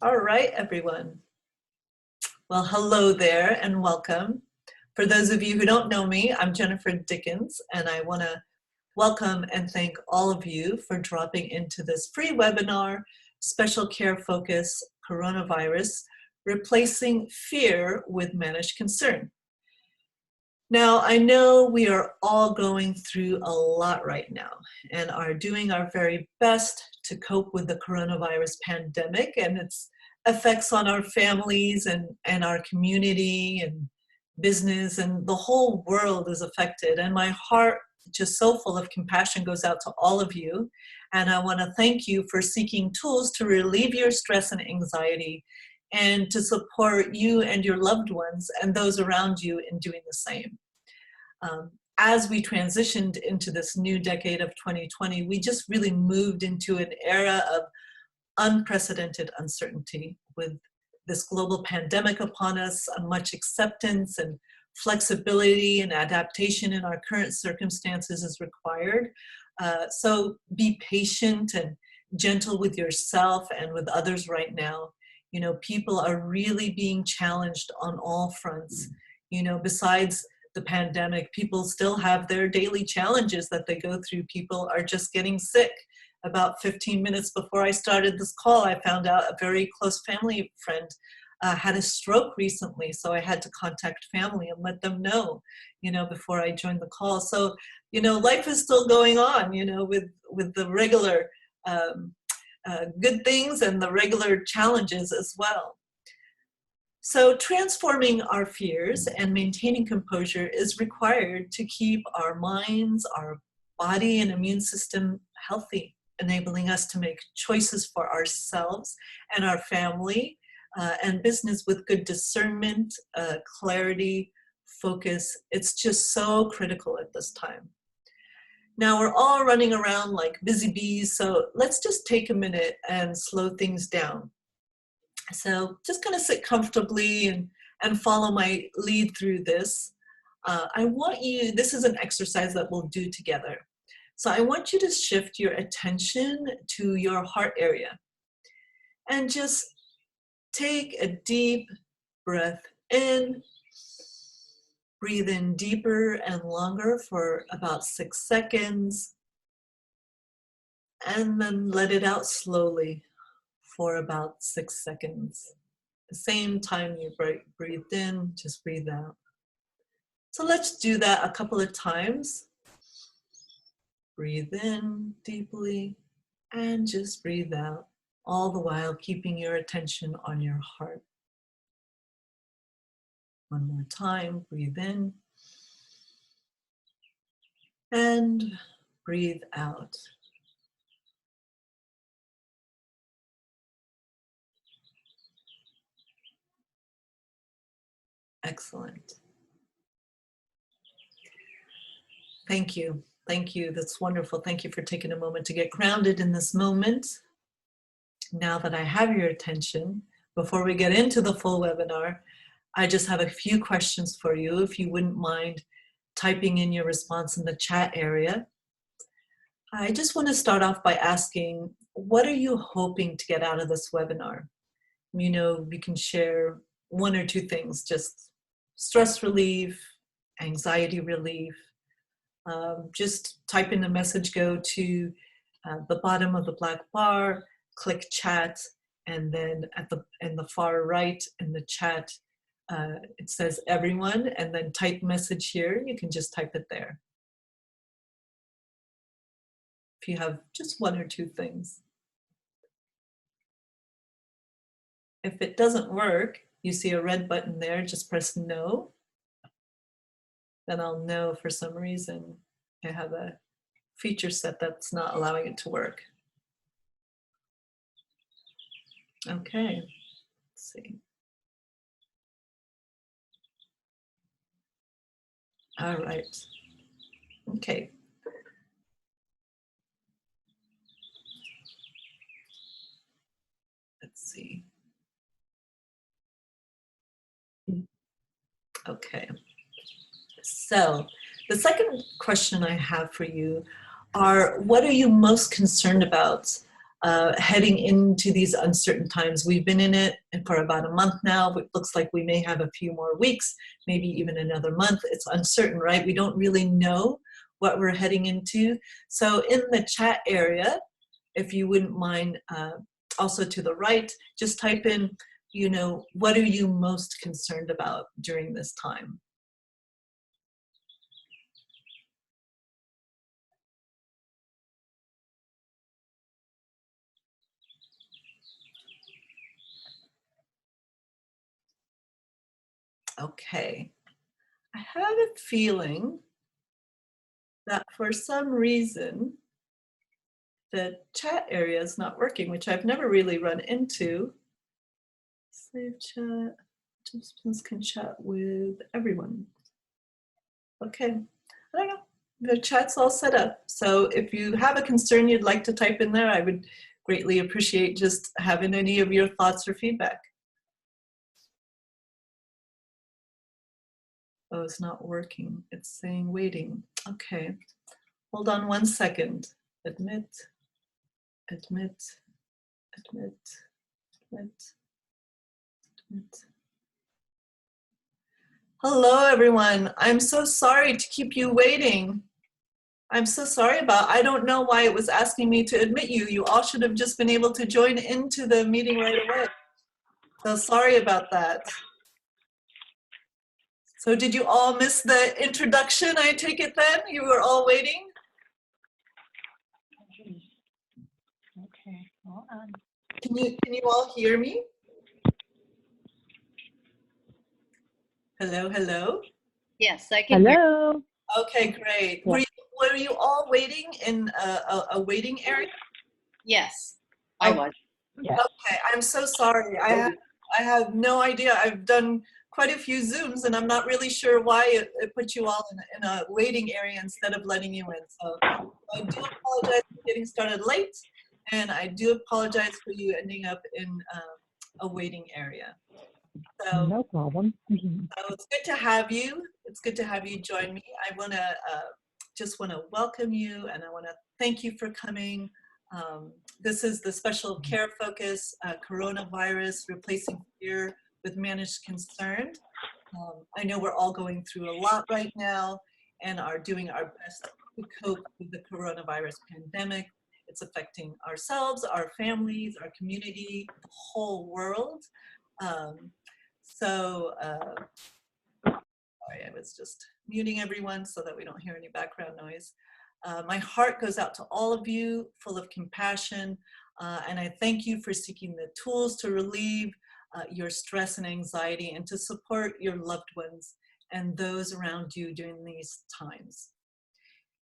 All right, everyone. Well, hello there and welcome. For those of you who don't know me, I'm Jennifer Dickens, and I want to welcome and thank all of you for dropping into this free webinar, Special Care Focus Coronavirus, Replacing Fear with Managed Concern. Now, I know we are all going through a lot right now and are doing our very best to cope with the coronavirus pandemic and its effects on our families and our community and business, and the whole world is affected. And my heart, just so full of compassion, goes out to all of you. And I want to thank you for seeking tools to relieve your stress and anxiety and to support you and your loved ones and those around you in doing the same. As we transitioned into this new decade of 2020, we just really moved into an era of unprecedented uncertainty with this global pandemic upon us. Much acceptance and flexibility and adaptation in our current circumstances is required. So be patient and gentle with yourself and with others right now. You know, people are really being challenged on all fronts. You know, besides the pandemic, people still have their daily challenges that they go through. People are just getting sick. About 15 minutes before I started this call, I found out a very close family friend had a stroke recently, so I had to contact family and let them know, you know, before I joined the call. So, you know, life is still going on, you know, with the regular good things and the regular challenges as well. So transforming our fears and maintaining composure is required to keep our minds, our body and immune system healthy, enabling us to make choices for ourselves and our family and business with good discernment, clarity, focus. It's just so critical at this time. Now we're all running around like busy bees, so let's just take a minute and slow things down. So just gonna sit comfortably and follow my lead through this. I want you, this is an exercise that we'll do together. So I want you to shift your attention to your heart area and just take a deep breath in. Breathe in deeper and longer for about 6 seconds, and then let it out slowly for about 6 seconds. The same time you breathed in, just breathe out. So let's do that a couple of times. Breathe in deeply and just breathe out, all the while keeping your attention on your heart. One more time, breathe in and breathe out. Excellent. Thank you. Thank you. That's wonderful. Thank you for taking a moment to get grounded in this moment. Now that I have your attention, before we get into the full webinar, I just have a few questions for you, if you wouldn't mind typing in your response in the chat area. I just want to start off by asking, what are you hoping to get out of this webinar? You know, we can share one or two things, just stress relief, anxiety relief. Just type in the message, go to the bottom of the black bar, click chat, and then in the far right in the chat, it says everyone, and then type message here. You can just type it there. If you have just one or two things. If it doesn't work, you see a red button there, just press no. Then I'll know for some reason I have a feature set that's not allowing it to work. Okay, let's see. All right, okay. Let's see. Okay, so the second question I have for you are, what are you most concerned about heading into these uncertain times. We've been in it for about a month now. It looks like we may have a few more weeks, maybe even another month. It's uncertain, right? We don't really know what we're heading into. So in the chat area, if you wouldn't mind, also to the right, just type in, you know, what are you most concerned about during this time? Okay, I have a feeling that for some reason the chat area is not working, which I've never really run into. Save chat, participants can chat with everyone. Okay, I don't know. The chat's all set up. So if you have a concern you'd like to type in there, I would greatly appreciate just having any of your thoughts or feedback. Oh, it's not working. It's saying waiting. Okay, hold on 1 second. Admit, admit, admit, admit, admit. Hello, everyone. I'm so sorry to keep you waiting. I'm so sorry I don't know why it was asking me to admit you. You all should have just been able to join into the meeting right away. So sorry about that. So did you all miss the introduction, I take it then? You were all waiting? Okay, hold on. Can you all hear me? Hello, hello? Yes, I can hear. Hello. Okay, great. Yeah. Were you all waiting in a waiting area? Yes, I was. Yeah. Okay, I'm so sorry. I have no idea. I've done quite a few Zooms and I'm not really sure why it put you all in a waiting area instead of letting you in. So I do apologize for getting started late, and I do apologize for you ending up in a waiting area. So, No problem. so it's good to have you. It's good to have you join me. I want to just want to welcome you, and I want to thank you for coming. This is the special care focus, coronavirus, replacing fear with managed concern. I know we're all going through a lot right now and are doing our best to cope with the coronavirus pandemic. It's affecting ourselves, our families, our community, the whole world. Sorry, I was just muting everyone so that we don't hear any background noise. My heart goes out to all of you, full of compassion, and I thank you for seeking the tools to relieve your stress and anxiety and to support your loved ones and those around you during these times.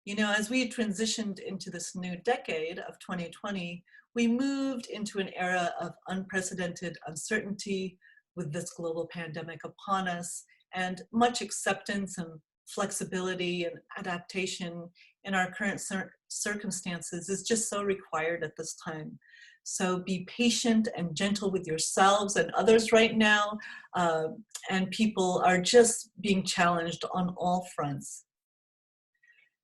You know, as we transitioned into this new decade of 2020, we moved into an era of unprecedented uncertainty with this global pandemic upon us, and much acceptance and flexibility and adaptation in our current circumstances is just so required at this time. So be patient and gentle with yourselves and others right now, and people are just being challenged on all fronts.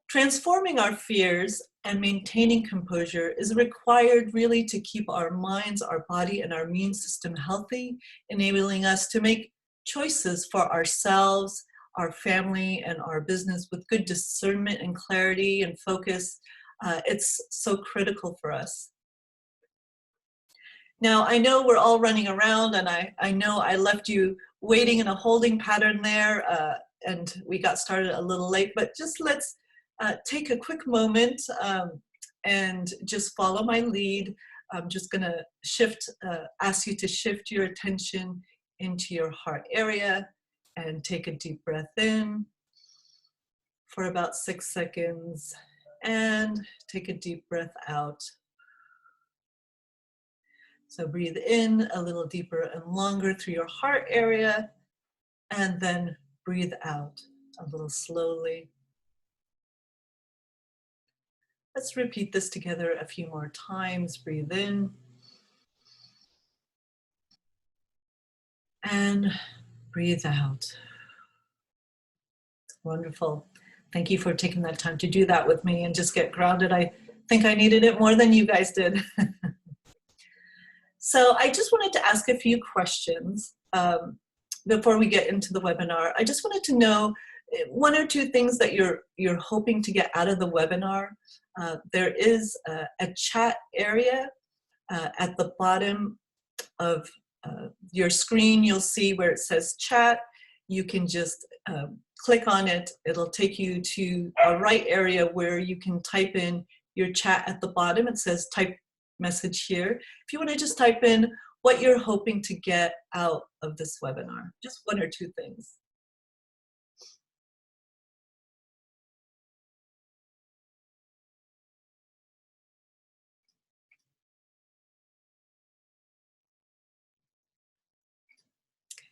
Transforming our fears and maintaining composure is required really to keep our minds, our body, and our immune system healthy, enabling us to make choices for ourselves, our family, and our business with good discernment and clarity and focus. It's so critical for us. Now, I know we're all running around, and I know I left you waiting in a holding pattern there, and we got started a little late, but just let's take a quick moment and just follow my lead. I'm just gonna ask you to shift your attention into your heart area and take a deep breath in for about 6 seconds and take a deep breath out. So breathe in a little deeper and longer through your heart area, and then breathe out a little slowly. Let's repeat this together a few more times. Breathe in. And breathe out. Wonderful. Thank you for taking that time to do that with me and just get grounded. I think I needed it more than you guys did. So I just wanted to ask a few questions before we get into the webinar. I just wanted to know one or two things that you're hoping to get out of the webinar. There is a chat area at the bottom of your screen. You'll see where it says chat. You can just click on it. It'll take you to a right area where you can type in your chat at the bottom. It says type message here. If you want to just type in what you're hoping to get out of this webinar, just one or two things.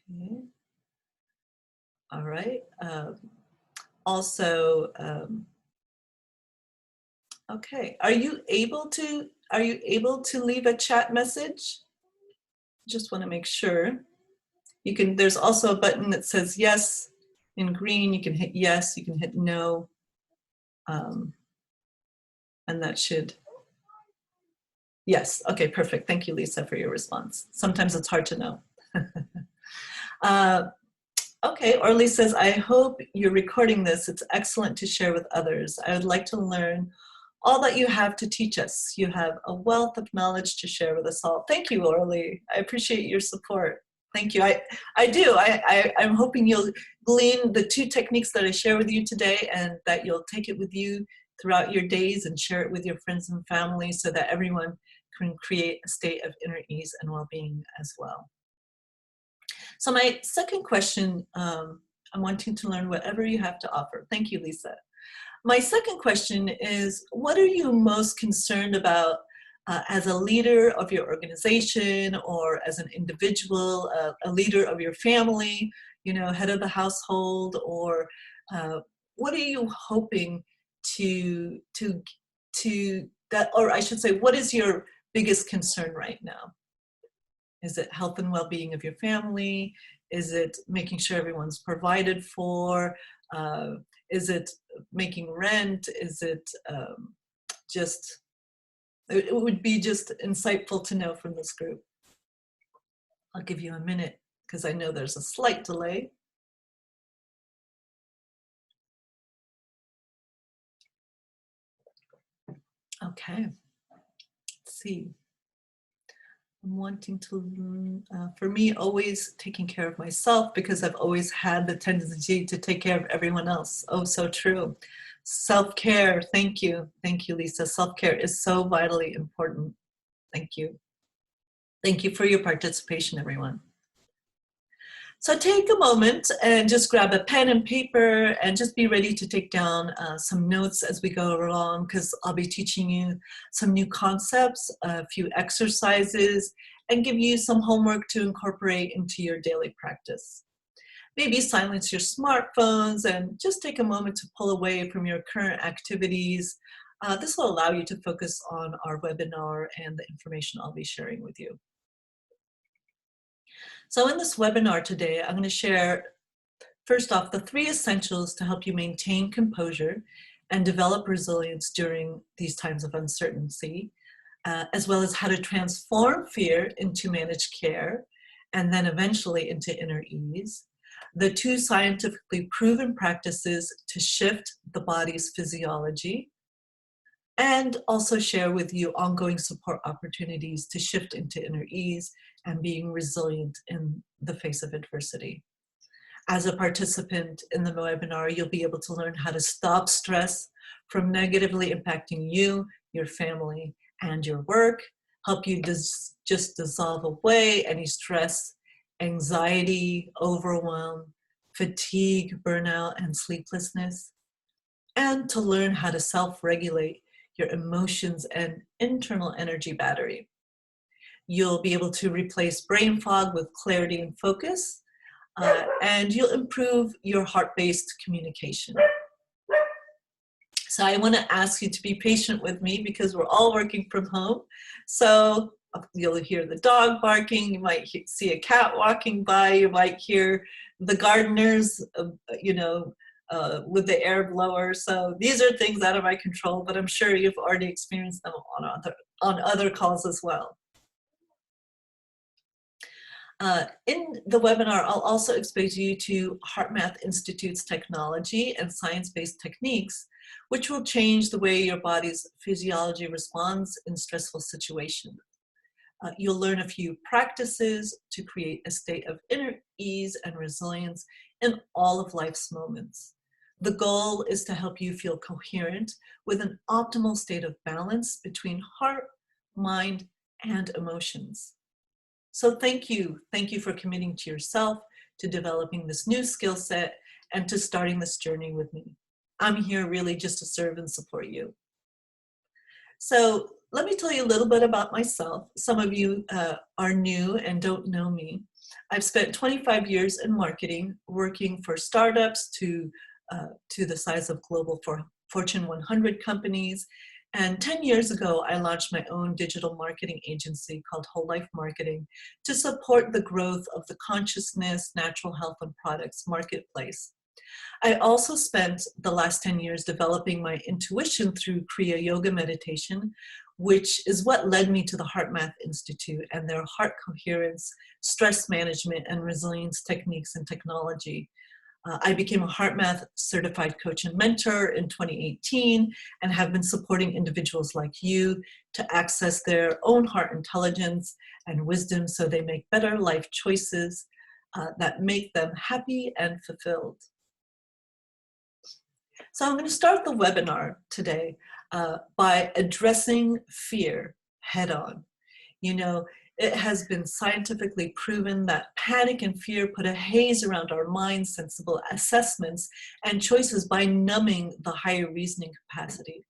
Okay. All right. Also, okay. Are you able to leave a chat message? Just want to make sure. You can. There's also a button that says yes in green. You can hit yes. You can hit no, and that should. Yes. Okay. Perfect. Thank you, Lisa, for your response. Sometimes it's hard to know. Okay, Orly says, I hope you're recording this. It's excellent to share with others. I would like to learn all that you have to teach us. You have a wealth of knowledge to share with us all. Thank you, Orly. I appreciate your support. Thank you. I do. I'm hoping you'll glean the two techniques that I share with you today and that you'll take it with you throughout your days and share it with your friends and family so that everyone can create a state of inner ease and well-being as well. So my second question, I'm wanting to learn whatever you have to offer. Thank you, Lisa. My second question is, what are you most concerned about as a leader of your organization or as an individual, a leader of your family, you know, head of the household, or what are you hoping that, or I should say, what is your biggest concern right now? Is it health and well-being of your family? Is it making sure everyone's provided for? Is it making rent? Is it just, it would be just insightful to know from this group. I'll give you a minute because I know there's a slight delay. Okay, let's see. I'm wanting to, for me, always taking care of myself because I've always had the tendency to take care of everyone else. Oh, so true. Self-care, thank you. Thank you, Lisa. Self-care is so vitally important. Thank you. Thank you for your participation, everyone. So take a moment and just grab a pen and paper and just be ready to take down some notes as we go along, because I'll be teaching you some new concepts, a few exercises, and give you some homework to incorporate into your daily practice. Maybe silence your smartphones and just take a moment to pull away from your current activities. This will allow you to focus on our webinar and the information I'll be sharing with you. So in this webinar today, I'm going to share, first off, the 3 essentials to help you maintain composure and develop resilience during these times of uncertainty, as well as how to transform fear into managed care, and then eventually into inner ease. The 2 scientifically proven practices to shift the body's physiology, and also share with you ongoing support opportunities to shift into inner ease and being resilient in the face of adversity. As a participant in the webinar, you'll be able to learn how to stop stress from negatively impacting you, your family, and your work, help you just dissolve away any stress, anxiety, overwhelm, fatigue, burnout, and sleeplessness, and to learn how to self-regulate your emotions and internal energy battery. You'll be able to replace brain fog with clarity and focus, and you'll improve your heart-based communication. So I want to ask you to be patient with me because we're all working from home. So you'll hear the dog barking, you might see a cat walking by, you might hear the gardeners, with the air blower. So these are things out of my control, but I'm sure you've already experienced them on other calls as well. In the webinar, I'll also expose you to HeartMath Institute's technology and science-based techniques, which will change the way your body's physiology responds in stressful situations. You'll learn a few practices to create a state of inner ease and resilience in all of life's moments. The goal is to help you feel coherent with an optimal state of balance between heart, mind, and emotions. So thank you. Thank you for committing to yourself, to developing this new skill set, and to starting this journey with me. I'm here really just to serve and support you. So let me tell you a little bit about myself. Some of you are new and don't know me. I've spent 25 years in marketing, working for startups to the size of global Fortune 100 companies. And 10 years ago, I launched my own digital marketing agency called Whole Life Marketing to support the growth of the consciousness, natural health, and products marketplace. I also spent the last 10 years developing my intuition through Kriya Yoga meditation, which is what led me to the HeartMath Institute and their heart coherence, stress management, and resilience techniques and technology. I became a HeartMath certified coach and mentor in 2018 and have been supporting individuals like you to access their own heart intelligence and wisdom so they make better life choices that make them happy and fulfilled. So I'm going to start the webinar today by addressing fear head on. You know, it has been scientifically proven that panic and fear put a haze around our mind's sensible assessments and choices by numbing the higher reasoning capacity.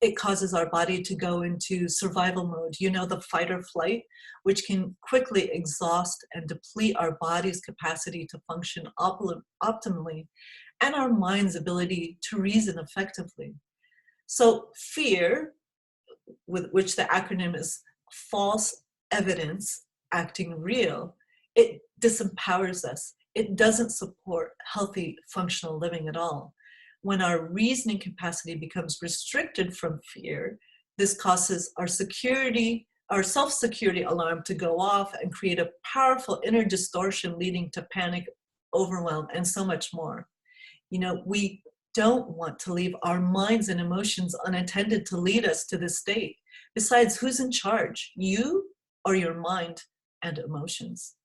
It causes our body to go into survival mode, you know, the fight or flight, which can quickly exhaust and deplete our body's capacity to function optimally and our mind's ability to reason effectively. So fear, with which the acronym is false evidence acting real, it disempowers us. It doesn't support healthy, functional living at all. When our reasoning capacity becomes restricted from fear, this causes our self-security alarm to go off and create a powerful inner distortion leading to panic, overwhelm, and so much more. You know, we don't want to leave our minds and emotions unattended to lead us to this state. Besides, who's in charge? You or your mind and emotions?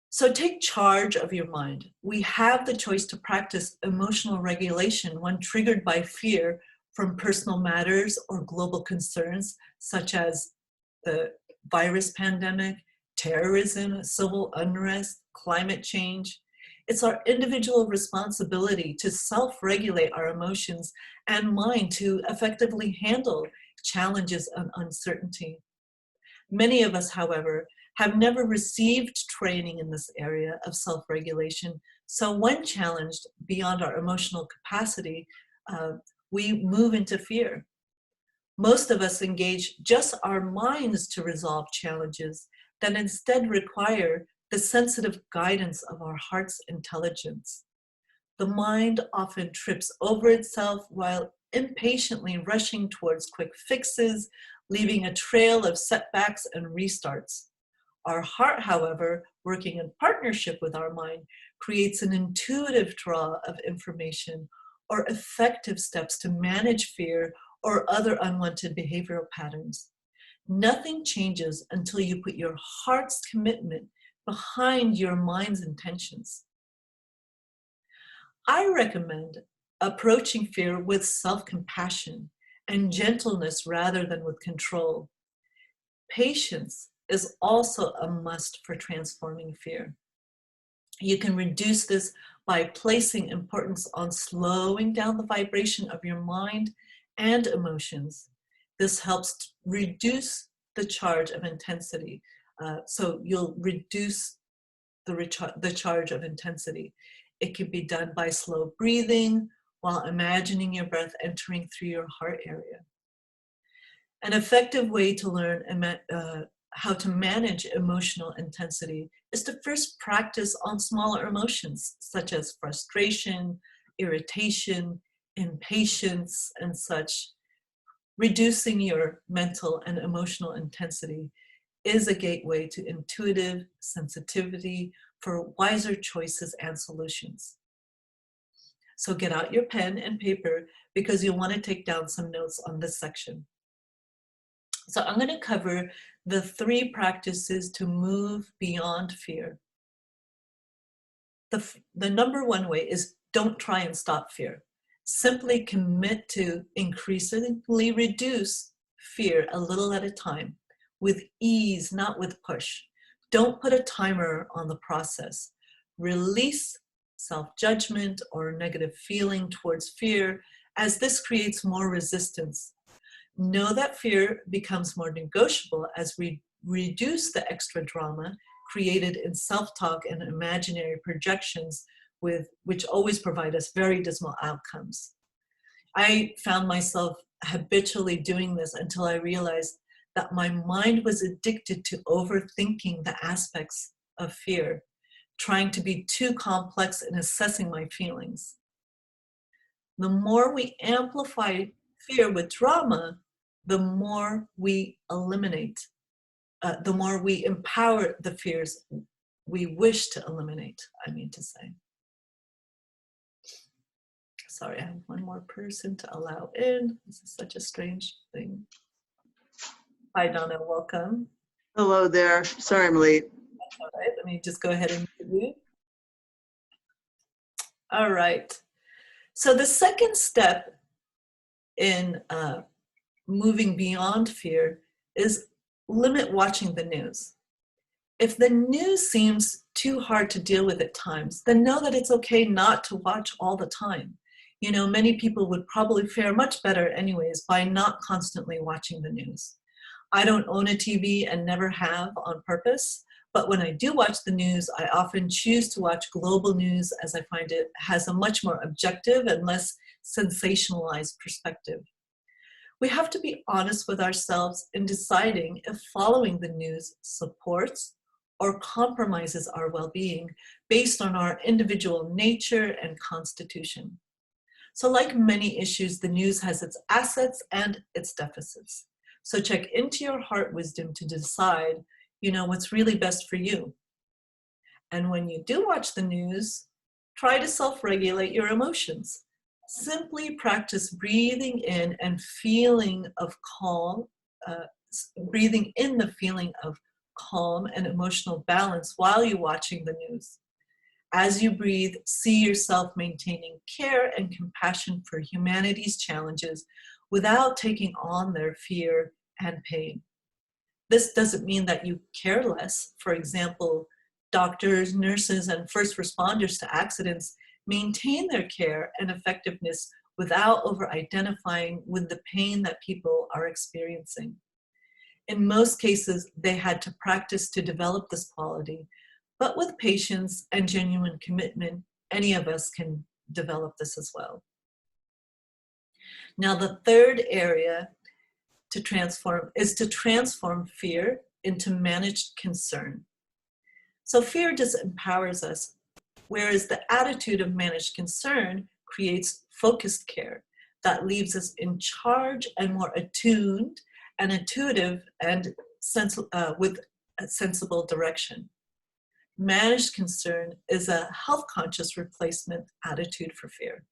So take charge of your mind. We have the choice to practice emotional regulation when triggered by fear from personal matters or global concerns, such as the virus pandemic, terrorism, civil unrest, climate change. It's our individual responsibility to self-regulate our emotions and mind to effectively handle challenges and uncertainty. Many of us, however, have never received training in this area of self-regulation. So when challenged beyond our emotional capacity, we move into fear. Most of us engage just our minds to resolve challenges that instead require the sensitive guidance of our heart's intelligence. The mind often trips over itself while impatiently rushing towards quick fixes, leaving a trail of setbacks and restarts. Our heart, however, working in partnership with our mind, creates an intuitive draw of information or effective steps to manage fear or other unwanted behavioral patterns. Nothing changes until you put your heart's commitment behind your mind's intentions. I recommend approaching fear with self-compassion and gentleness rather than with control. Patience is also a must for transforming fear. You can reduce this by placing importance on slowing down the vibration of your mind and emotions. This helps reduce the charge of intensity. So you'll reduce the charge of intensity. It can be done by slow breathing while imagining your breath entering through your heart area. An effective way to learn how to manage emotional intensity is to first practice on smaller emotions such as frustration, irritation, impatience, and such. Reducing your mental and emotional intensity is a gateway to intuitive sensitivity for wiser choices and solutions. So get out your pen and paper because you'll want to take down some notes on this section. So I'm going to cover the 3 practices to move beyond fear. The number 1 way is don't try and stop fear. Simply commit to increasingly reduce fear a little at a time, with ease, not with push. Don't put a timer on the process. Release self-judgment or negative feeling towards fear, as this creates more resistance. Know that fear becomes more negotiable as we reduce the extra drama created in self-talk and imaginary projections, which always provide us very dismal outcomes. I found myself habitually doing this until I realized that my mind was addicted to overthinking the aspects of fear, trying to be too complex in assessing my feelings. The more we amplify fear with drama, the more we eliminate, the more we empower the fears we wish to eliminate, I mean to say. Sorry, I have one more person to allow in. This is such a strange thing. Hi, Donna, welcome. Hello there. Sorry I'm late. That's all right, let me just go ahead and mute you. All right, so the second step in moving beyond fear is limit watching the news. If the news seems too hard to deal with at times, then know that it's okay not to watch all the time. You know, many people would probably fare much better anyways by not constantly watching the news. I don't own a TV and never have on purpose, but when I do watch the news, I often choose to watch global news as I find it has a much more objective and less sensationalized perspective. We have to be honest with ourselves in deciding if following the news supports or compromises our well-being based on our individual nature and constitution. So like many issues, the news has its assets and its deficits. So check into your heart wisdom to decide, you know, what's really best for you. And when you do watch the news, try to self-regulate your emotions. Simply practice breathing in and feeling of calm, breathing in the feeling of calm and emotional balance while you're watching the news. As you breathe, see yourself maintaining care and compassion for humanity's challenges without taking on their fear and pain. This doesn't mean that you care less. For example, doctors, nurses, and first responders to accidents maintain their care and effectiveness without over-identifying with the pain that people are experiencing. In most cases, they had to practice to develop this quality, but with patience and genuine commitment, any of us can develop this as well. Now, the third area to transform is to transform fear into managed concern. So fear just empowers us, whereas the attitude of managed concern creates focused care that leaves us in charge and more attuned and intuitive and with a sensible direction. Managed concern is a health-conscious replacement attitude for fear.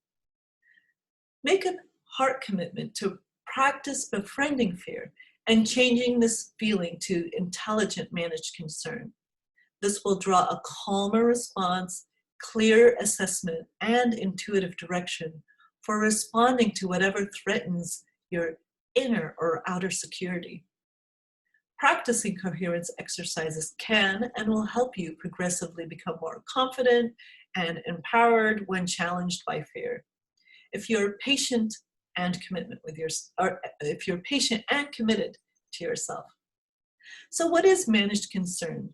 Make a heart commitment to practice befriending fear and changing this feeling to intelligent managed concern. This will draw a calmer response, clear assessment, and intuitive direction for responding to whatever threatens your inner or outer security. Practicing coherence exercises can and will help you progressively become more confident and empowered when challenged by fear. If you're patient and committed to yourself. So what is managed concern?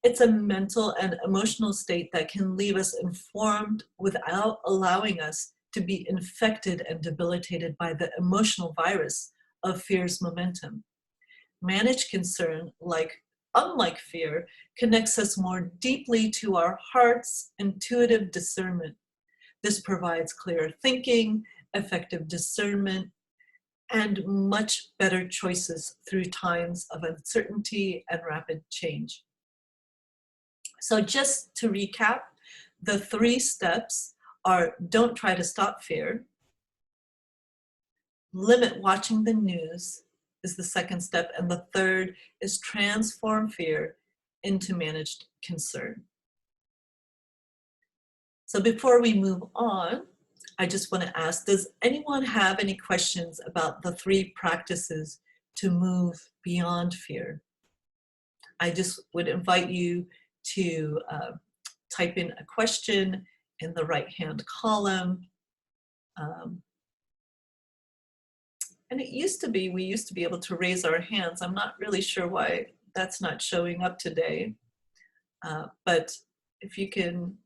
It's a mental and emotional state that can leave us informed without allowing us to be infected and debilitated by the emotional virus of fear's momentum. Managed concern, unlike fear, connects us more deeply to our heart's intuitive discernment. This provides clearer thinking, effective discernment, and much better choices through times of uncertainty and rapid change. So just to recap, the 3 steps are: don't try to stop fear, limit watching the news is the 2nd step, and the 3rd is transform fear into managed concern. So before we move on, I just want to ask, does anyone have any questions about the 3 practices to move beyond fear? I just would invite you to type in a question in the right-hand column. And it used to be, we used to be able to raise our hands. I'm not really sure why that's not showing up today. But if you can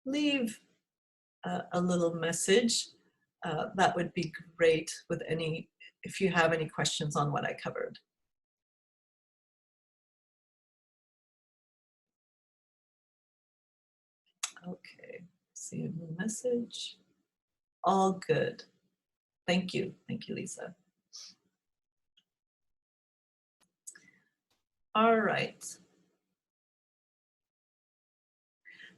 leave a little message, that would be great with if you have any questions on what I covered. Okay, see a new message. All good. Thank you, Lisa. All right.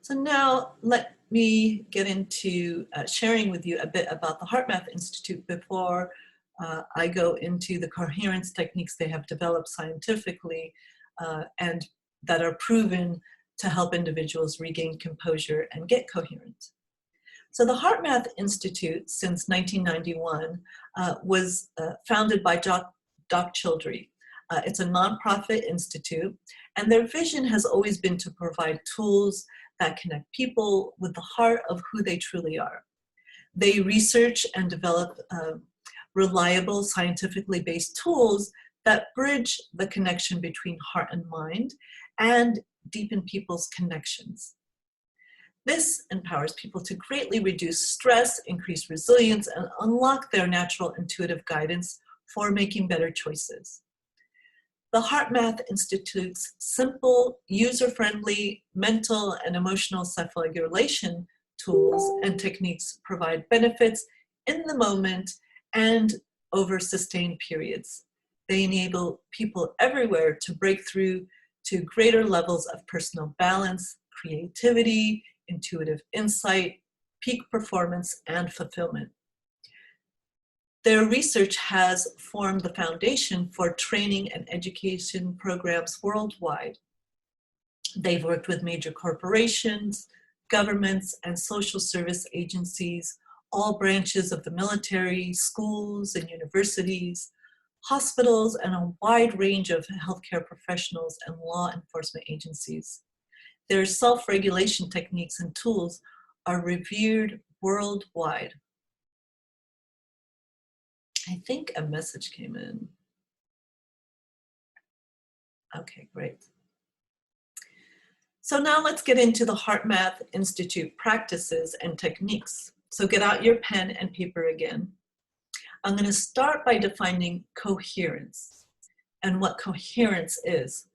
So now let me get into sharing with you a bit about the HeartMath Institute before I go into the coherence techniques they have developed scientifically and that are proven to help individuals regain composure and get coherent. So the HeartMath Institute, since 1991, was founded by Doc Childry. It's a nonprofit institute, and their vision has always been to provide tools that connect people with the heart of who they truly are. They research and develop reliable, scientifically based tools that bridge the connection between heart and mind and deepen people's connections. This empowers people to greatly reduce stress, increase resilience, and unlock their natural intuitive guidance for making better choices. The HeartMath Institute's simple, user-friendly mental and emotional self-regulation tools and techniques provide benefits in the moment and over sustained periods. They enable people everywhere to break through to greater levels of personal balance, creativity, intuitive insight, peak performance, and fulfillment. Their research has formed the foundation for training and education programs worldwide. They've worked with major corporations, governments, and social service agencies, all branches of the military, schools and universities, hospitals, and a wide range of healthcare professionals and law enforcement agencies. Their self-regulation techniques and tools are revered worldwide. I think a message came in. Okay, great. So now let's get into the HeartMath Institute practices and techniques. So get out your pen and paper again. I'm going to start by defining coherence and what coherence is.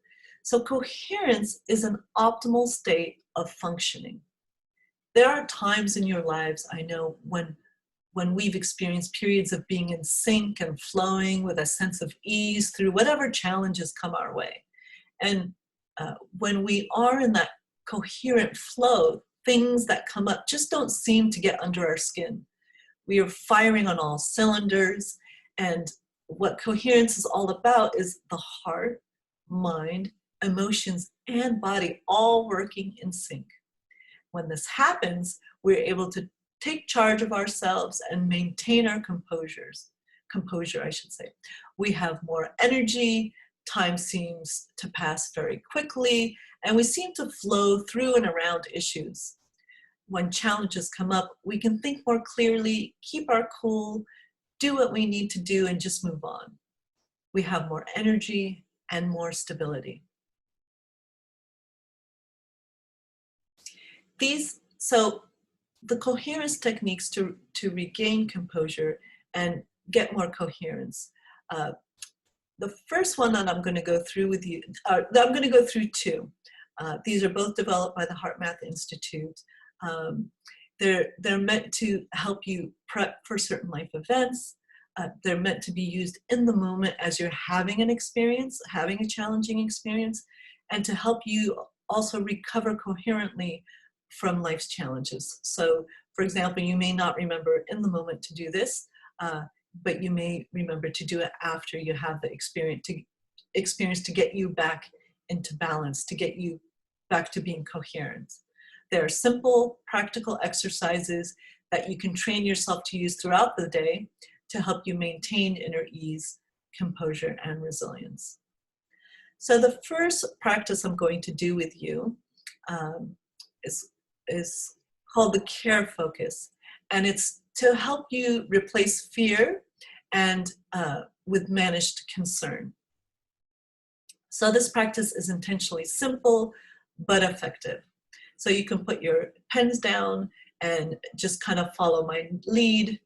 So coherence is an optimal state of functioning. There are times in your lives, I know, when we've experienced periods of being in sync and flowing with a sense of ease through whatever challenges come our way. And when we are in that coherent flow, things that come up just don't seem to get under our skin. We are firing on all cylinders, and what coherence is all about is the heart, mind, emotions, and body all working in sync. When this happens, we're able to take charge of ourselves and maintain our composure, I should say. We have more energy, time seems to pass very quickly, and we seem to flow through and around issues. When challenges come up, we can think more clearly, keep our cool, do what we need to do, and just move on. We have more energy and more stability. So the coherence techniques to regain composure and get more coherence. The first one that I'm going to go through with you, I'm going to go through 2. These are both developed by the HeartMath Institute. They're meant to help you prep for certain life events, they're meant to be used in the moment as you're having an experience, having a challenging experience, and to help you also recover coherently from life's challenges. So, for example, you may not remember in the moment to do this, but you may remember to do it after you have the experience to get you back into balance, to get you back to being coherent. There are simple, practical exercises that you can train yourself to use throughout the day to help you maintain inner ease, composure, and resilience. So the first practice I'm going to do with you is called the care focus. And it's to help you replace fear and with managed concern. So this practice is intentionally simple, but effective. So you can put your pens down and just kind of follow my lead.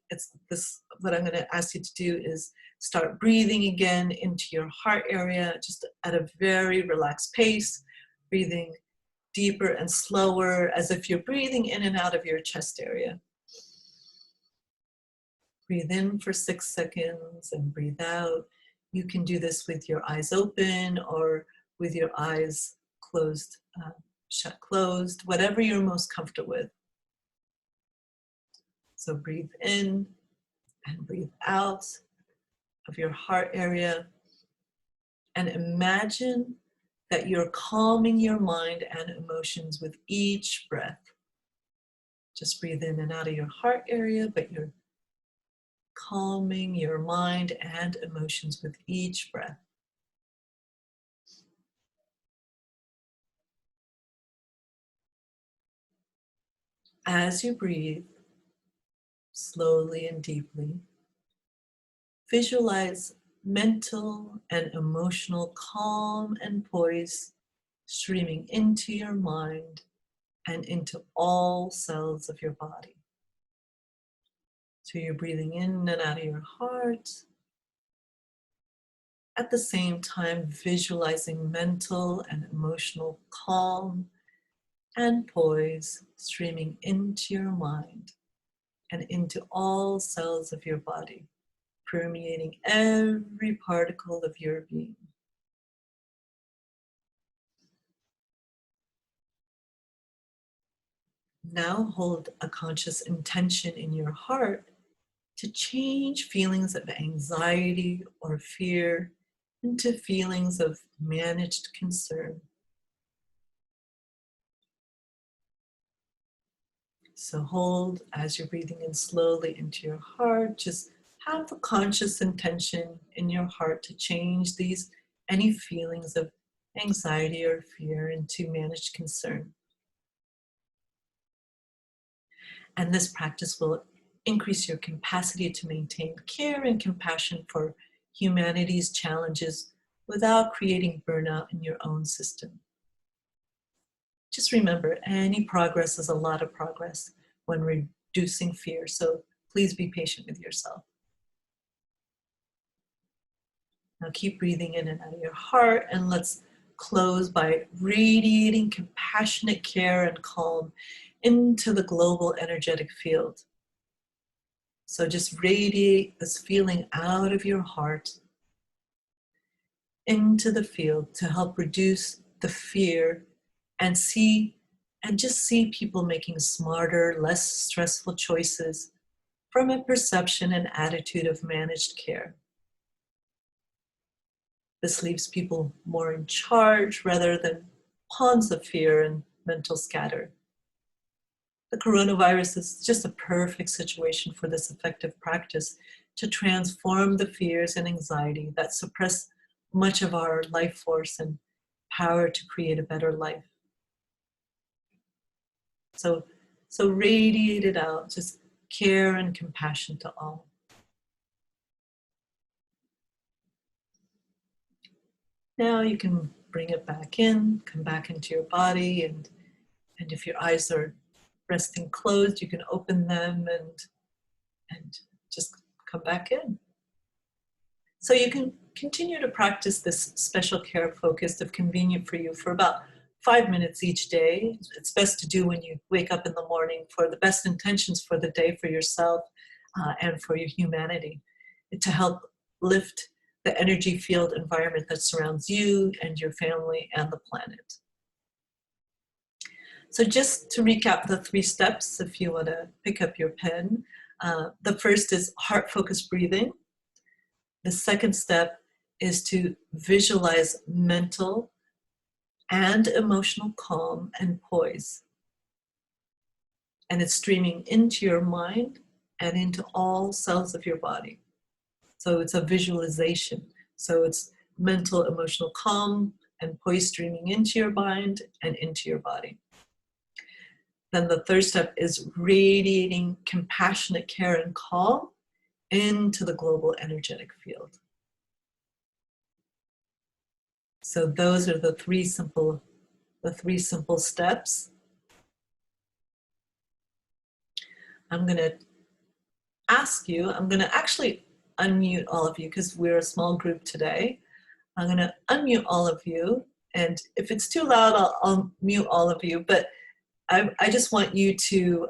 What I'm going to ask you to do is start breathing again into your heart area, just at a very relaxed pace, breathing deeper and slower, as if you're breathing in and out of your chest area. Breathe in for 6 seconds and breathe out. You can do this with your eyes open or with your eyes closed, shut closed, whatever you're most comfortable with. So breathe in and breathe out of your heart area, and imagine that you're calming your mind and emotions with each breath. Just breathe in and out of your heart area, but you're calming your mind and emotions with each breath. As you breathe slowly and deeply, visualize mental and emotional calm and poise streaming into your mind and into all cells of your body. So you're breathing in and out of your heart, at the same time visualizing mental and emotional calm and poise streaming into your mind and into all cells of your body, permeating every particle of your being. Now hold a conscious intention in your heart to change feelings of anxiety or fear into feelings of managed concern. So hold as you're breathing in slowly into your heart. Just have a conscious intention in your heart to change any feelings of anxiety or fear into managed concern. And this practice will increase your capacity to maintain care and compassion for humanity's challenges without creating burnout in your own system. Just remember, any progress is a lot of progress when reducing fear, so please be patient with yourself. Now keep breathing in and out of your heart, and let's close by radiating compassionate care and calm into the global energetic field. So just radiate this feeling out of your heart into the field to help reduce the fear and just see people making smarter, less stressful choices from a perception and attitude of managed care. This leaves people more in charge rather than pawns of fear and mental scatter. The coronavirus is just a perfect situation for this effective practice to transform the fears and anxiety that suppress much of our life force and power to create a better life. So radiate it out, just care and compassion to all. Now you can bring it back in, come back into your body, and if your eyes are resting closed, you can open them and just come back in. So you can continue to practice this special care focus if convenient for you for about 5 minutes each day. It's best to do when you wake up in the morning for the best intentions for the day for yourself and for your humanity. to help lift the energy field environment that surrounds you and your family and the planet. So just to recap the 3 steps, if you want to pick up your pen, the first is heart-focused breathing. The second step is to visualize mental and emotional calm and poise. And it's streaming into your mind and into all cells of your body. So it's a visualization. So it's mental, emotional calm and poise streaming into your mind and into your body. Then the third step is radiating compassionate care and calm into the global energetic field. So those are the three simple steps. I'm going to actually unmute all of you because we're a small group today. I'm going to unmute all of you, and if it's too loud, I'll mute all of you, but I just want you to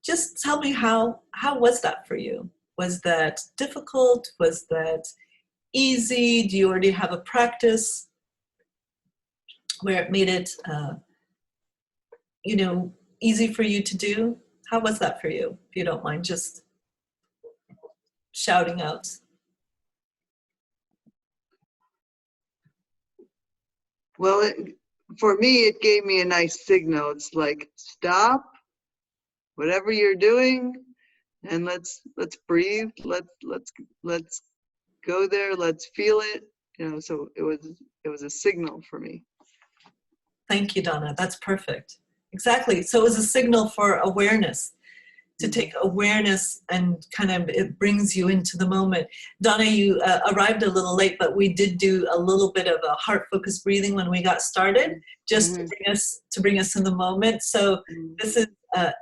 just tell me how was that for you? Was that difficult? Was that easy? Do you already have a practice where it made it easy for you to do? How was that for you? If you don't mind just shouting out. Well, for me, it gave me a nice signal. It's like, stop whatever you're doing and let's breathe. Let's go there. Let's feel it. So it was a signal for me. Thank you, Donna. That's perfect. Exactly. So it was a signal for awareness, to take awareness and kind of, it brings you into the moment. Donna, you arrived a little late, but we did do a little bit of a heart-focused breathing when we got started, just to bring us in the moment. So this is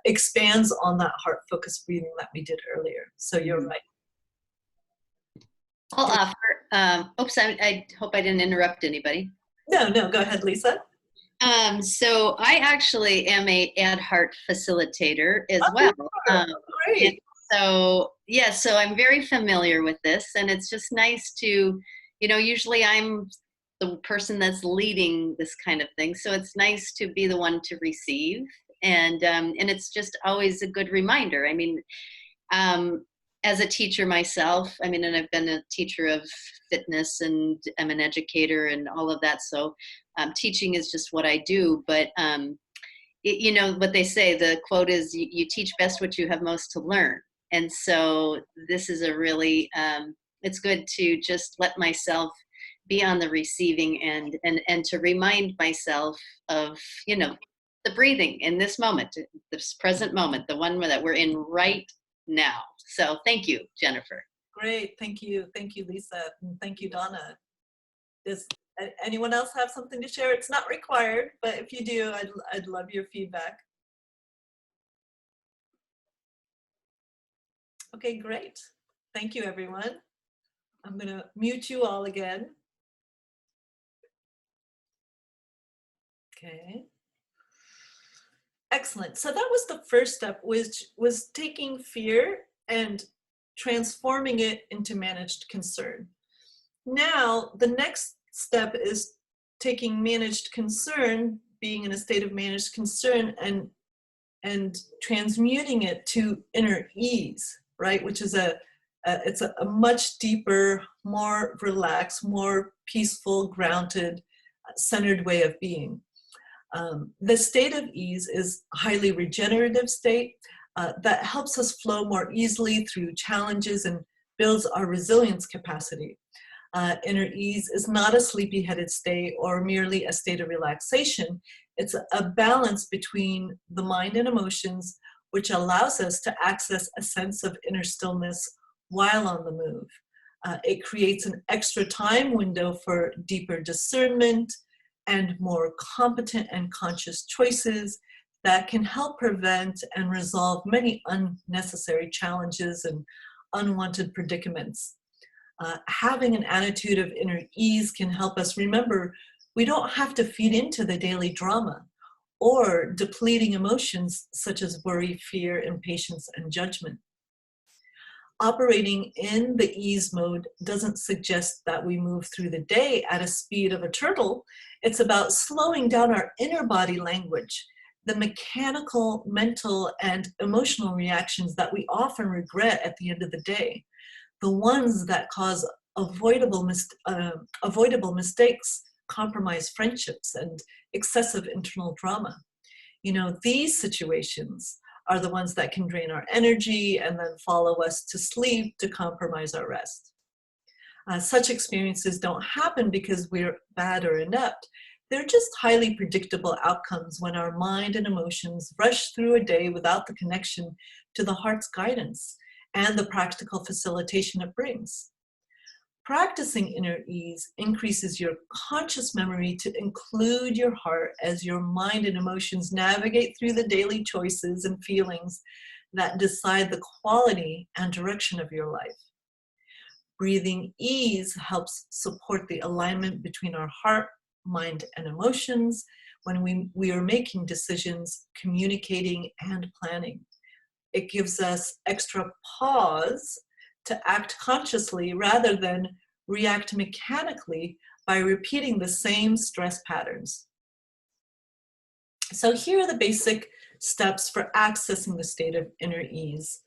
expands on that heart-focused breathing that we did earlier. So you're right. I'll offer, oops, I hope I didn't interrupt anybody. No, go ahead, Lisa. So I actually am a AdHeart facilitator as well. Great. So I'm very familiar with this, and it's just nice to, usually I'm the person that's leading this kind of thing. So it's nice to be the one to receive, and it's just always a good reminder. I mean, as a teacher myself, and I've been a teacher of fitness and I'm an educator and all of that. So teaching is just what I do. But, what they say, the quote is, you teach best what you have most to learn. And so this is a really, it's good to just let myself be on the receiving end and to remind myself of, the breathing in this moment, this present moment, the one that we're in right now. So thank you, Jennifer. Great. Thank you, Lisa. And thank you, Donna. Does anyone else have something to share? It's not required, but if you do, I'd love your feedback. Okay, great. Thank you, everyone. I'm going to mute you all again. Okay. Excellent. So that was the first step, which was taking fear and transforming it into managed concern. Now, the next step is taking managed concern, being in a state of managed concern, and transmuting it to inner ease, right? Which is it's a much deeper, more relaxed, more peaceful, grounded, centered way of being. The state of ease is a highly regenerative state that helps us flow more easily through challenges and builds our resilience capacity. Inner ease is not a sleepy-headed state or merely a state of relaxation. It's a balance between the mind and emotions, which allows us to access a sense of inner stillness while on the move. It creates an extra time window for deeper discernment and more competent and conscious choices that can help prevent and resolve many unnecessary challenges and unwanted predicaments. Having an attitude of inner ease can help us remember we don't have to feed into the daily drama or depleting emotions such as worry, fear, impatience, and judgment. operating in the ease mode doesn't suggest that we move through the day at a speed of a turtle. It's about slowing down our inner body language, the mechanical, mental, and emotional reactions that we often regret at the end of the day, the ones that cause avoidable mistakes, compromise friendships, and excessive internal drama. You know, these situations are the ones that can drain our energy and then follow us to sleep to compromise our rest. Such experiences don't happen because we're bad or inept. They're just highly predictable outcomes when our mind and emotions rush through a day without the connection to the heart's guidance and the practical facilitation it brings. Practicing inner ease increases your conscious memory to include your heart as your mind and emotions navigate through the daily choices and feelings that decide the quality and direction of your life. Breathing ease helps support the alignment between our heart, mind, and emotions when we are making decisions, communicating, and planning. It gives us extra pause to act consciously rather than react mechanically by repeating the same stress patterns. So here are the basic steps for accessing the state of inner ease.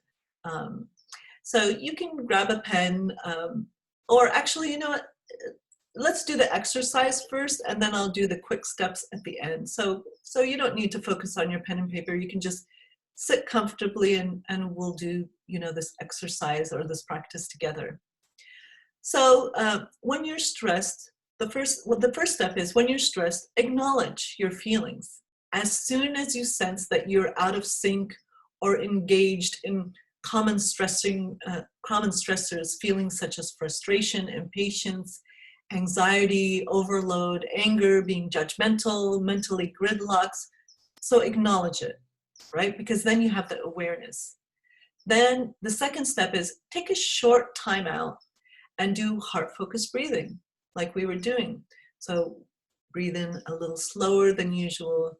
So you can grab a pen, or actually, you know what, let's do the exercise first, and then I'll do the quick steps at the end. So you don't need to focus on your pen and paper. You can just sit comfortably and we'll do, you know, this exercise or this practice together. So when you're stressed, the first step is, when you're stressed, acknowledge your feelings. As soon as you sense that you're out of sync or engaged in common stressors, feelings such as frustration, impatience, anxiety, overload, anger, being judgmental, mentally gridlocks, so acknowledge it, right? Because then you have the awareness. Then the second step is take a short time out and do heart-focused breathing, like we were doing. So breathe in a little slower than usual.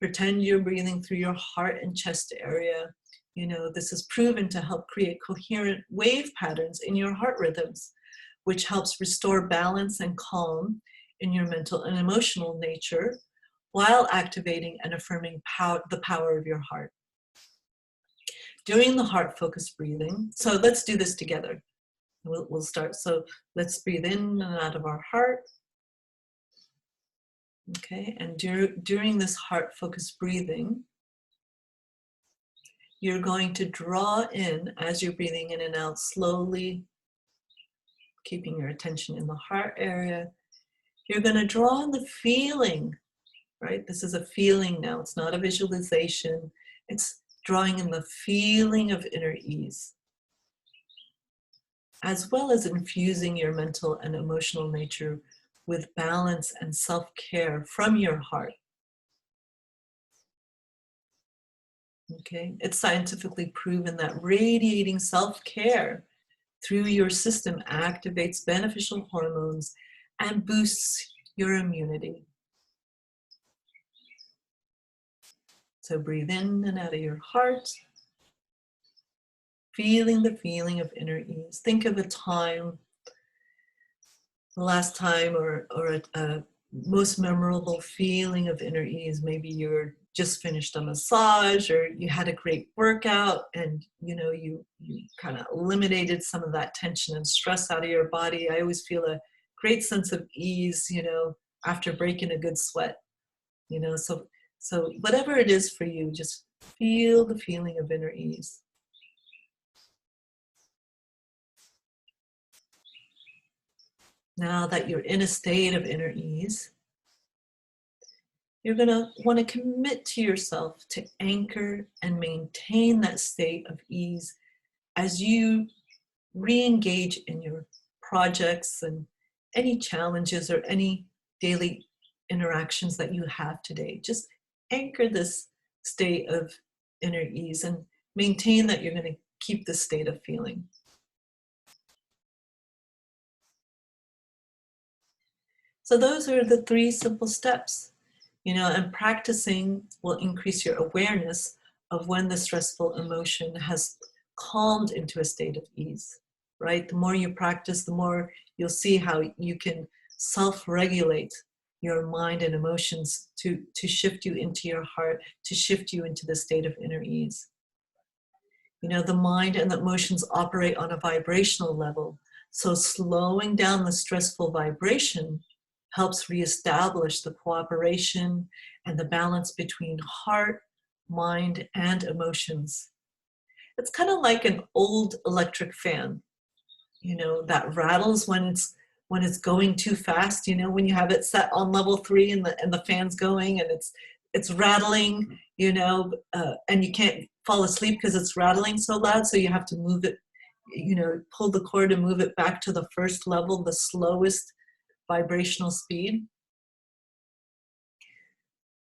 Pretend you're breathing through your heart and chest area. You know, this is proven to help create coherent wave patterns in your heart rhythms, which helps restore balance and calm in your mental and emotional nature while activating and affirming the power of your heart. During the heart-focused breathing, so let's do this together. We'll start. So let's breathe in and out of our heart. Okay, and during this heart-focused breathing, you're going to draw in, as you're breathing in and out slowly, keeping your attention in the heart area. You're going to draw in the feeling, right? This is a feeling now. It's not a visualization. It's drawing in the feeling of inner ease, as well as infusing your mental and emotional nature with balance and self-care from your heart. Okay, it's scientifically proven that radiating self-care through your system activates beneficial hormones and boosts your immunity. So breathe in and out of your heart, feeling the feeling of inner ease. Think of a time, the last time, or a most memorable feeling of inner ease. Maybe you're just finished a massage, or you had a great workout, and you know, you kind of eliminated some of that tension and stress out of your body. I always feel a great sense of ease, you know, after breaking a good sweat, you know. So whatever it is for you, just feel the feeling of inner ease. Now that you're in a state of inner ease, you're going to want to commit to yourself to anchor and maintain that state of ease as you re-engage in your projects and any challenges or any daily interactions that you have today. Just anchor this state of inner ease and maintain that you're going to keep this state of feeling. So those are the 3 simple steps, you know, and practicing will increase your awareness of when the stressful emotion has calmed into a state of ease, right? The more you practice, the more you'll see how you can self-regulate your mind and emotions to shift you into your heart, to shift you into the state of inner ease. You know, the mind and the emotions operate on a vibrational level. So slowing down the stressful vibration helps reestablish the cooperation and the balance between heart, mind, and emotions. It's kind of like an old electric fan, you know, that rattles when it's going too fast. You know, when you have it set on level 3 and the fan's going and it's rattling, you know, and you can't fall asleep because it's rattling so loud. So you have to move it, you know, pull the cord and move it back to the first level, the slowest vibrational speed,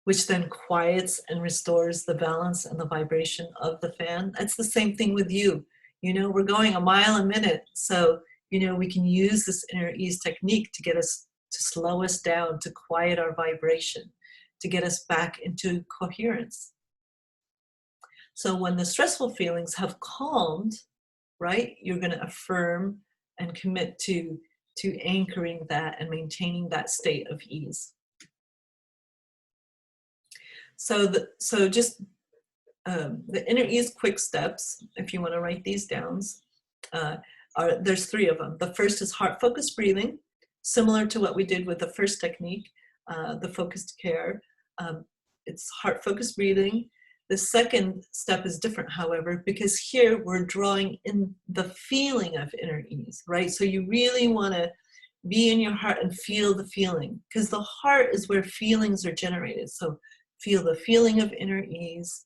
which then quiets and restores the balance and the vibration of the fan. That's the same thing with you. You know, we're going a mile a minute. So, you know, we can use this inner ease technique to get us, to slow us down, to quiet our vibration, to get us back into coherence. So when the stressful feelings have calmed, right, you're going to affirm and commit to anchoring that and maintaining that state of ease. So just the inner ease quick steps, if you want to write these down, there's 3 of them. The first is heart-focused breathing, similar to what we did with the first technique, the focused care. It's heart-focused breathing. The second step is different, however, because here we're drawing in the feeling of inner ease, right? So you really want to be in your heart and feel the feeling, because the heart is where feelings are generated. So feel the feeling of inner ease.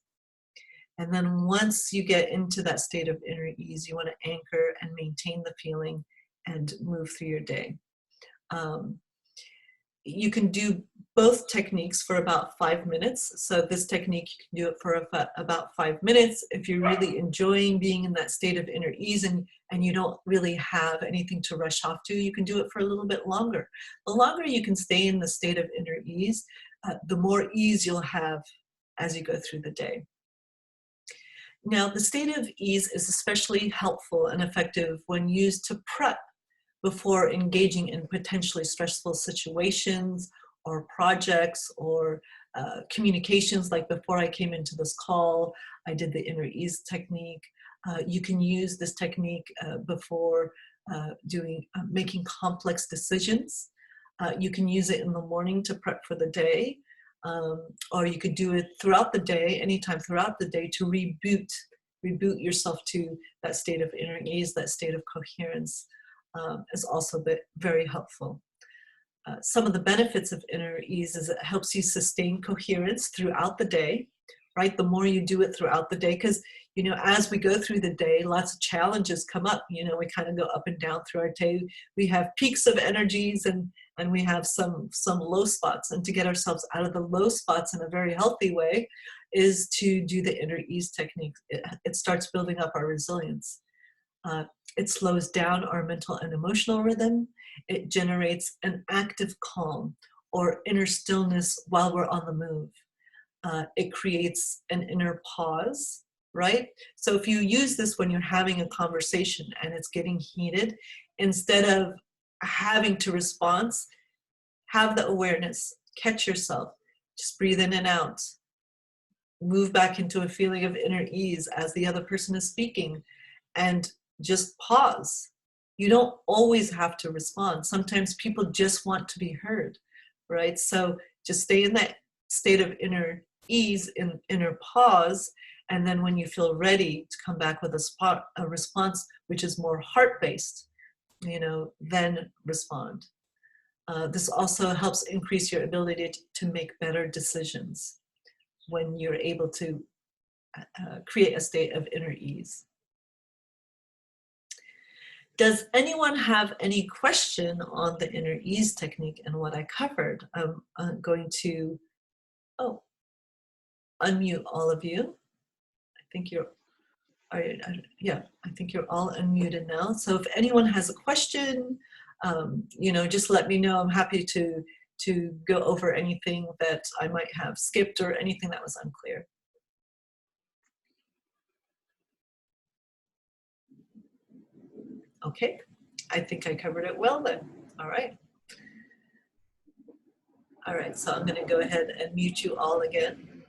And then once you get into that state of inner ease, you want to anchor and maintain the feeling and move through your day. You can do both techniques for about 5 minutes. So this technique, you can do it for about 5 minutes. If you're really enjoying being in that state of inner ease and you don't really have anything to rush off to, you can do it for a little bit longer. The longer you can stay in the state of inner ease, the more ease you'll have as you go through the day. Now, the state of ease is especially helpful and effective when used to prep before engaging in potentially stressful situations or projects or communications. Like before I came into this call, I did the inner ease technique. You can use this technique before making complex decisions. You can use it in the morning to prep for the day, or you could do it throughout the day, anytime throughout the day, to reboot yourself to that state of inner ease, that state of coherence. Is also very helpful. Some of the benefits of inner ease is it helps you sustain coherence throughout the day, right? The more you do it throughout the day, because, you know, as we go through the day, lots of challenges come up. You know, we kind of go up and down through our day. We have peaks of energies and we have some low spots. And to get ourselves out of the low spots in a very healthy way is to do the inner ease technique. It starts building up our resilience. It slows down our mental and emotional rhythm. It generates an active calm or inner stillness while we're on the move. It creates an inner pause, right? So if you use this when you're having a conversation and it's getting heated, instead of having to respond, have the awareness, catch yourself, just breathe in and out. Move back into a feeling of inner ease as the other person is speaking, and just pause. You don't always have to respond. Sometimes people just want to be heard, right? So just stay in that state of inner ease, in inner pause, and then when you feel ready to come back with a response which is more heart-based, you know, then respond. This also helps increase your ability to make better decisions when you're able to create a state of inner ease. Does anyone have any question on the inner ease technique and what I covered? I'm going to unmute all of you. I think I think you're all unmuted now. So if anyone has a question, you know, just let me know. I'm happy to go over anything that I might have skipped or anything that was unclear. Okay, I think I covered it well then. All right. All right, so I'm going to go ahead and mute you all again.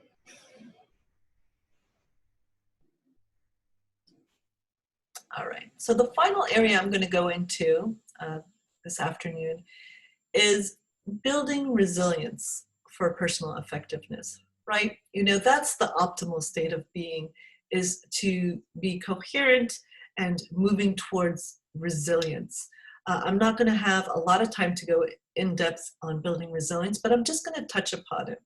All right, so the final area I'm going to go into this afternoon is building resilience for personal effectiveness, right? You know, that's the optimal state of being, is to be coherent and moving towards resilience. I'm not going to have a lot of time to go in depth on building resilience, but I'm just going to touch upon it.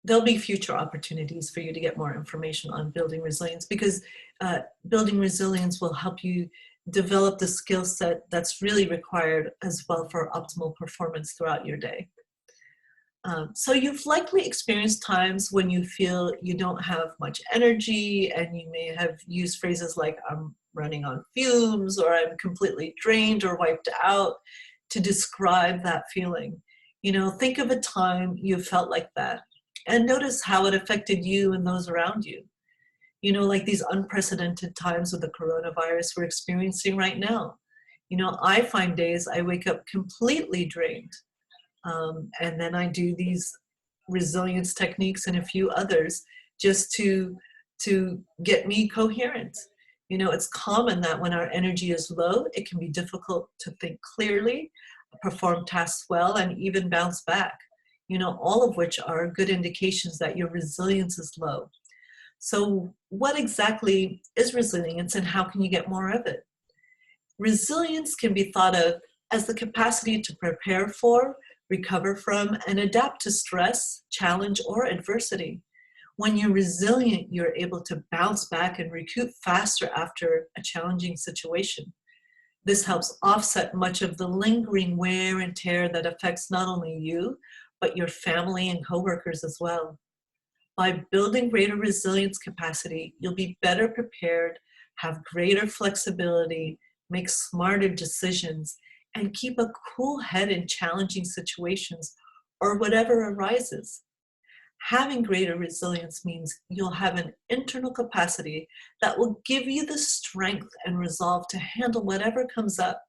There'll be future opportunities for you to get more information on building resilience, because building resilience will help you develop the skill set that's really required as well for optimal performance throughout your day. So you've likely experienced times when you feel you don't have much energy, and you may have used phrases like I'm running on fumes, or I'm completely drained or wiped out to describe that feeling. You know, think of a time you felt like that and notice how it affected you and those around you. You know, like these unprecedented times with the coronavirus we're experiencing right now. You know, I find days I wake up completely drained. And then I do these resilience techniques and a few others just to get me coherent. You know, it's common that when our energy is low, it can be difficult to think clearly, perform tasks well, and even bounce back. You know, all of which are good indications that your resilience is low. So what exactly is resilience, and how can you get more of it? Resilience can be thought of as the capacity to prepare for, recover from, and adapt to stress, challenge, or adversity. When you're resilient, you're able to bounce back and recoup faster after a challenging situation. This helps offset much of the lingering wear and tear that affects not only you, but your family and coworkers as well. By building greater resilience capacity, you'll be better prepared, have greater flexibility, make smarter decisions, and keep a cool head in challenging situations or whatever arises. Having greater resilience means you'll have an internal capacity that will give you the strength and resolve to handle whatever comes up.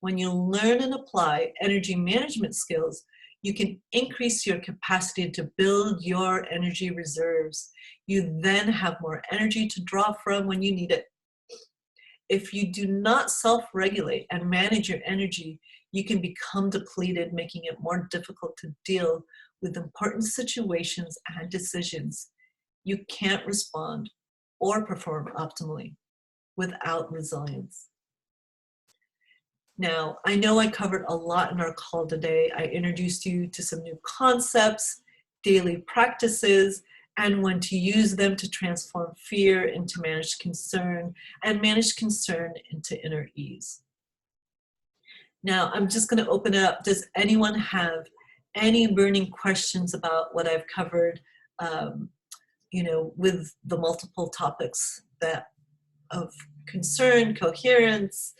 When you learn and apply energy management skills, you can increase your capacity to build your energy reserves. You then have more energy to draw from when you need it. If you do not self-regulate and manage your energy, you can become depleted, making it more difficult to deal with important situations and decisions. You can't respond or perform optimally without resilience. Now, I know I covered a lot in our call today. I introduced you to some new concepts, daily practices, and when to use them to transform fear into managed concern, and managed concern into inner ease. Now, I'm just going to open it up. Does anyone have any burning questions about what I've covered, you know, with the multiple topics that of concern, coherence,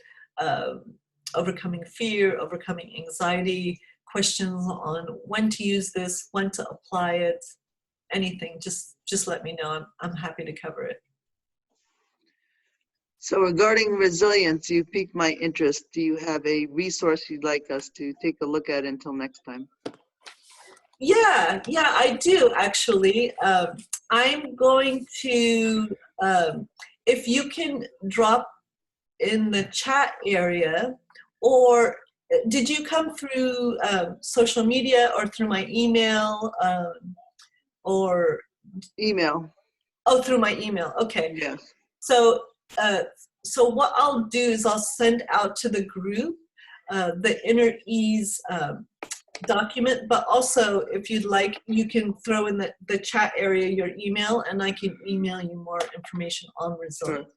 overcoming fear, overcoming anxiety, questions on when to use this, when to apply it, anything, just let me know. I'm happy to cover it. So regarding resilience, you piqued my interest. Do you have a resource you'd like us to take a look at until next time? Yeah, I do actually. I'm going to, if you can drop in the chat area, or did you come through social media or through my email or? Email. Oh, through my email, okay. Yes. So what I'll do is I'll send out to the group the inner ease document, but also if you'd like, you can throw in the chat area your email, and I can email you more information on resilience.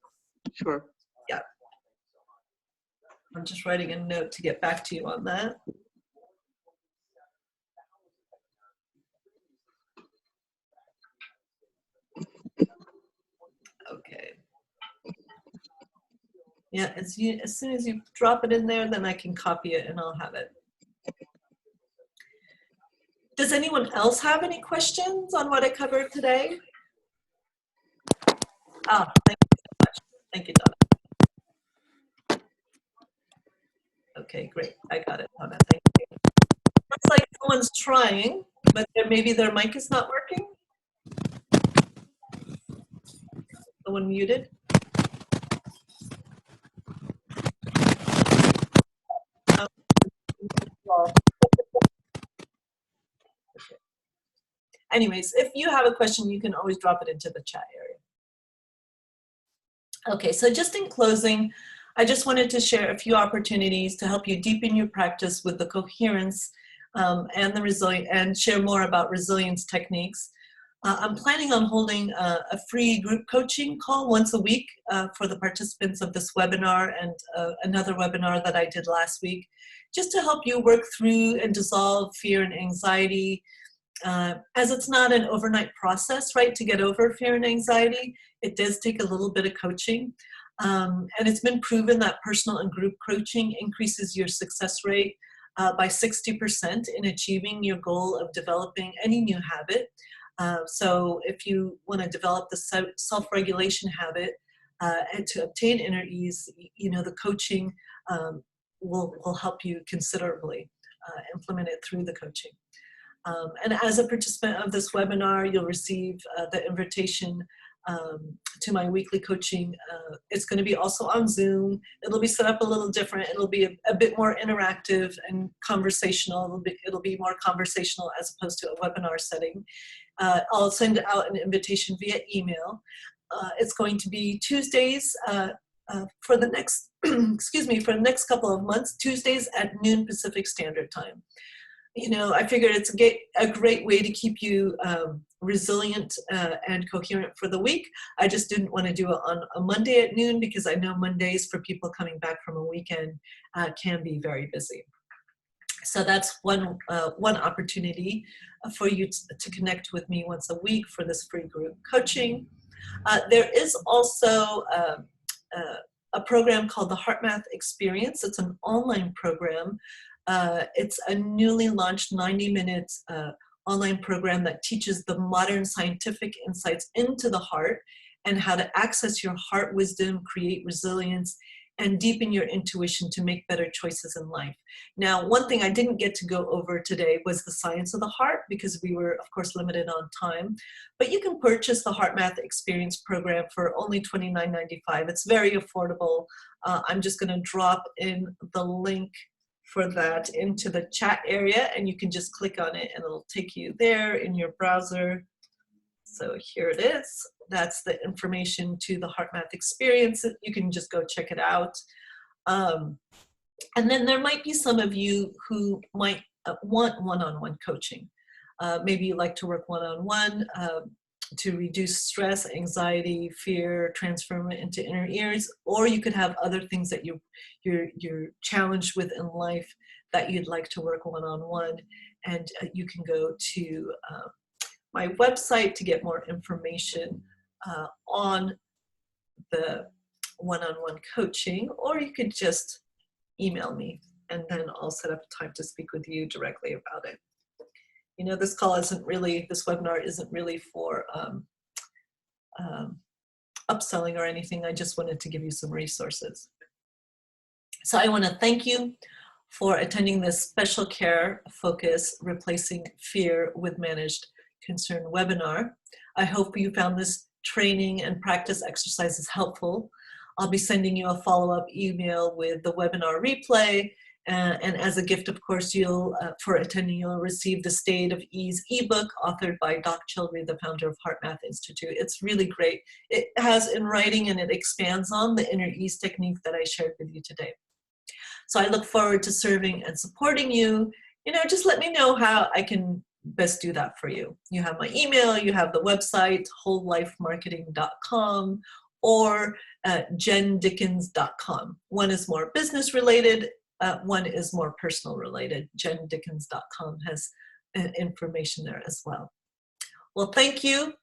Sure. Yeah. I'm just writing a note to get back to you on that. Okay. Yeah, as soon as you drop it in there, then I can copy it and I'll have it. Does anyone else have any questions on what I covered today? Oh, thank you so much. Thank you, Donna. Okay, great. I got it, Donna. Thank you. Looks like someone's trying, but maybe their mic is not working. Someone muted. Anyways, if you have a question, you can always drop it into the chat area. Okay, so just in closing, I just wanted to share a few opportunities to help you deepen your practice with the coherence and the resilience, and share more about resilience techniques. I'm planning on holding a free group coaching call once a week for the participants of this webinar and another webinar that I did last week, just to help you work through and dissolve fear and anxiety, as it's not an overnight process, right, to get over fear and anxiety. It does take a little bit of coaching. And it's been proven that personal and group coaching increases your success rate by 60% in achieving your goal of developing any new habit. So if you want to develop the self-regulation habit and to obtain inner ease, you know, the coaching will help you considerably implement it through the coaching. And as a participant of this webinar, you'll receive the invitation to my weekly coaching. It's going to be also on Zoom. It'll be set up a little different. It'll be a bit more interactive and conversational. It'll be more conversational as opposed to a webinar setting. I'll send out an invitation via email. It's going to be Tuesdays for the next, excuse me, for the next couple of months, Tuesdays at noon Pacific Standard Time. You know, I figured it's a great way to keep you resilient and coherent for the week. I just didn't want to do it on a Monday at noon because I know Mondays for people coming back from a weekend can be very busy. So that's one opportunity for you to connect with me once a week for this free group coaching. There is also a program called the HeartMath Experience. It's an online program. It's a newly launched 90-minute online program that teaches the modern scientific insights into the heart and how to access your heart wisdom, create resilience, and deepen your intuition to make better choices in life. Now, one thing I didn't get to go over today was the science of the heart because we were, of course, limited on time. But you can purchase the HeartMath Experience program for only $29.95. It's very affordable. I'm just going to drop in the link for that into the chat area, and you can just click on it and it'll take you there in your browser. So here it is. That's the information to the HeartMath Experience. You can just go check it out. And then there might be some of you who might want one-on-one coaching. Maybe you like to work one-on-one to reduce stress, anxiety, fear, transform it into inner ears, or you could have other things that you're challenged with in life that you'd like to work one-on-one, and you can go to my website to get more information on the one-on-one coaching, or you could just email me and then I'll set up a time to speak with you directly about it. You know, this webinar isn't really for upselling or anything. I just wanted to give you some resources. So I want to thank you for attending this special care focus, replacing fear with managed concern webinar. I hope you found this training and practice exercises helpful. I'll be sending you a follow-up email with the webinar replay. And as a gift, of course, for attending, you'll receive the State of Ease ebook authored by Doc Childry, the founder of HeartMath Institute. It's really great. It has in writing and it expands on the inner ease technique that I shared with you today. So I look forward to serving and supporting you. You know, just let me know how I can best do that for you. You have my email, you have the website, wholelifemarketing.com or jendickens.com. One is more business related. One is more personal related. jendickens.com has information there as well. Well, thank you.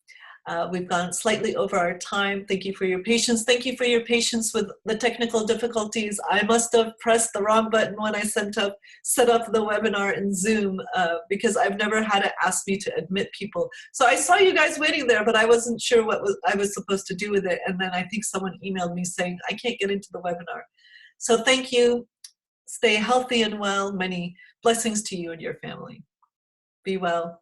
We've gone slightly over our time. Thank you for your patience. Thank you for your patience with the technical difficulties. I must have pressed the wrong button when I set up the webinar in Zoom because I've never had it ask me to admit people. So I saw you guys waiting there, but I wasn't sure what I was supposed to do with it. And then I think someone emailed me saying, I can't get into the webinar. So thank you. Stay healthy and well. Many blessings to you and your family. Be well.